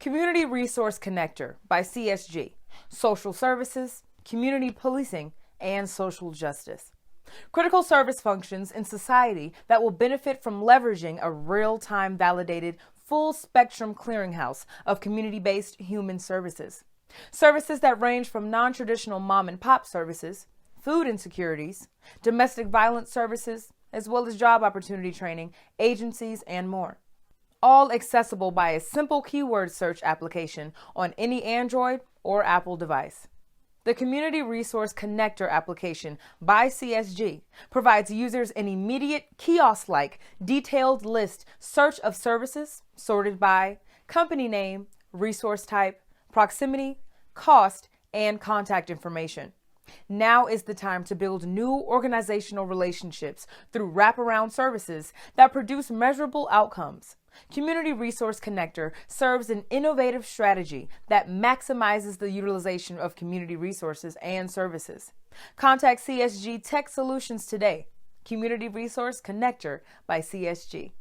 Community Resource Connector by CSG, Social Services, Community Policing, and Social Justice. Critical service functions in society that will benefit from leveraging a real-time validated full-spectrum clearinghouse of community-based human services. Services that range from non-traditional mom-and-pop services, food insecurities, domestic violence services, as well as job opportunity training, agencies, and more. All accessible by a simple keyword search application on any Android or Apple device. The Community Resource Connector application by CSG provides users an immediate kiosk-like detailed list search of services sorted by company name, resource type, proximity, cost, and contact information. Now is the time to build new organizational relationships through wraparound services that produce measurable outcomes. Community Resource Connector serves an innovative strategy that maximizes the utilization of community resources and services. Contact CSG Tech Solutions today. Community Resource Connector by CSG.